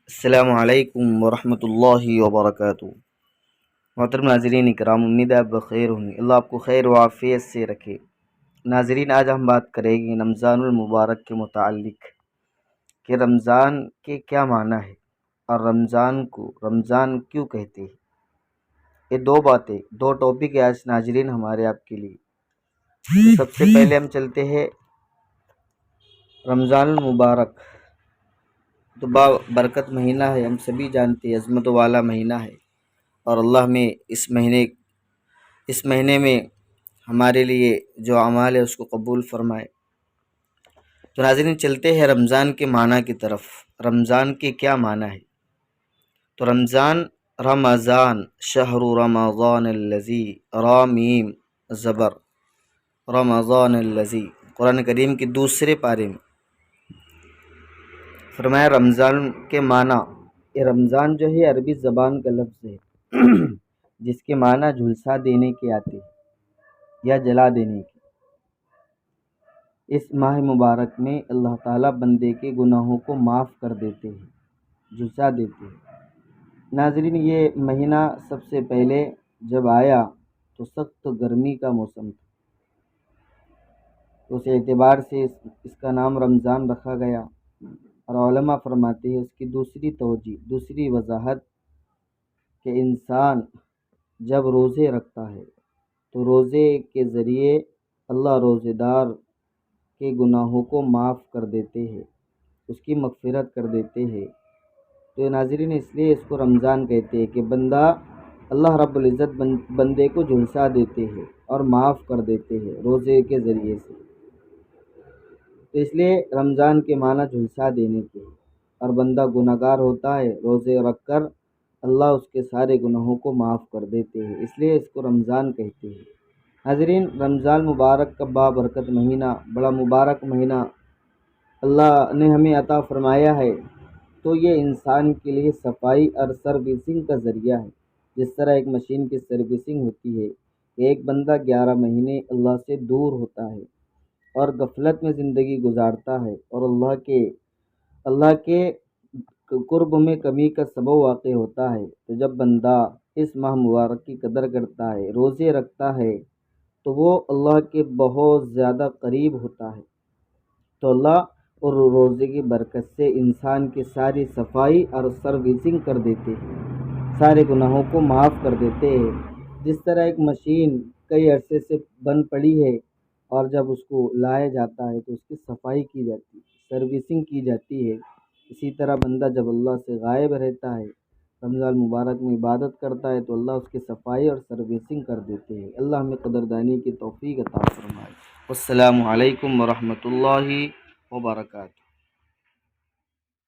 السلام علیکم ورحمۃ اللہ وبرکاتہ۔ محترم ناظرین اکرام، امید ہے آپ بخیر ہوں گے، اللہ آپ کو خیر و عافیت سے رکھے۔ ناظرین، آج ہم بات کریں گے رمضان المبارک کے متعلق کہ رمضان کے کیا معنی ہے اور رمضان کو رمضان کیوں کہتے ہیں۔ یہ دو ٹاپک ہے آج ناظرین ہمارے آپ کے لیے۔ تو سب سے پہلے ہم چلتے ہیں رمضان المبارک، تو برکت مہینہ ہے، ہم سبھی جانتے ہیں، عظمت والا مہینہ ہے، اور اللہ میں اس مہینے میں ہمارے لیے جو اعمال ہے اس کو قبول فرمائے۔ تو ناظرین چلتے ہیں رمضان کے معنی کی طرف۔ رمضان کے کیا معنی ہے؟ تو رمضان شہر رمضان الذی، رامیم زبر، رمضان الذی، قرآن کریم کے دوسرے پارے میں فرمایا رمضان کے معنی۔ یہ رمضان جو ہے عربی زبان کا لفظ ہے جس کے معنی جھلسا دینے کے آتے یا جلا دینے کے۔ اس ماہ مبارک میں اللہ تعالیٰ بندے کے گناہوں کو معاف کر دیتے ہیں، جھلسا دیتے ہیں۔ ناظرین، یہ مہینہ سب سے پہلے جب آیا تو سخت گرمی کا موسم تھا، تو اس اعتبار سے اس کا نام رمضان رکھا گیا۔ اور علماء فرماتے ہیں اس کی دوسری وضاحت کہ انسان جب روزے رکھتا ہے تو روزے کے ذریعے اللہ روزے دار کے گناہوں کو معاف کر دیتے ہیں، اس کی مغفرت کر دیتے ہیں۔ تو ناظرین، اس لیے اس کو رمضان کہتے ہیں کہ اللہ رب العزت بندے کو جھلسا دیتے ہیں اور معاف کر دیتے ہیں روزے کے ذریعے سے۔ تو اس لیے رمضان کے معنی جھلسا دینے کے، اور بندہ گناہ گار ہوتا ہے، روزے رکھ کر اللہ اس کے سارے گناہوں کو معاف کر دیتے ہیں، اس لیے اس کو رمضان کہتے ہیں۔ ناظرین، رمضان مبارک کا بابرکت مہینہ، بڑا مبارک مہینہ اللہ نے ہمیں عطا فرمایا ہے، تو یہ انسان کے لیے صفائی اور سروسنگ کا ذریعہ ہے۔ جس طرح ایک مشین کی سروسنگ ہوتی ہے کہ ایک بندہ 11 مہینے اللہ سے دور ہوتا ہے اور غفلت میں زندگی گزارتا ہے، اور اللہ کے قرب میں کمی کا سبب واقع ہوتا ہے، تو جب بندہ اس ماہ مبارک کی قدر کرتا ہے، روزے رکھتا ہے، تو وہ اللہ کے بہت زیادہ قریب ہوتا ہے۔ تو اللہ اور روزے کی برکت سے انسان کی ساری صفائی اور سروسنگ کر دیتے ہیں، سارے گناہوں کو معاف کر دیتے ہیں۔ جس طرح ایک مشین کئی عرصے سے بند پڑی ہے اور جب اس کو لایا جاتا ہے تو اس کی صفائی کی جاتی ہے، سروسنگ کی جاتی ہے، اسی طرح بندہ جب اللہ سے غائب رہتا ہے، رمضان مبارک میں عبادت کرتا ہے، تو اللہ اس کی صفائی اور سروسنگ کر دیتے ہیں۔ اللہ ہمیں قدردانی کی توفیق عطا فرمائے۔ السلام علیکم ورحمۃ اللہ وبرکاتہ۔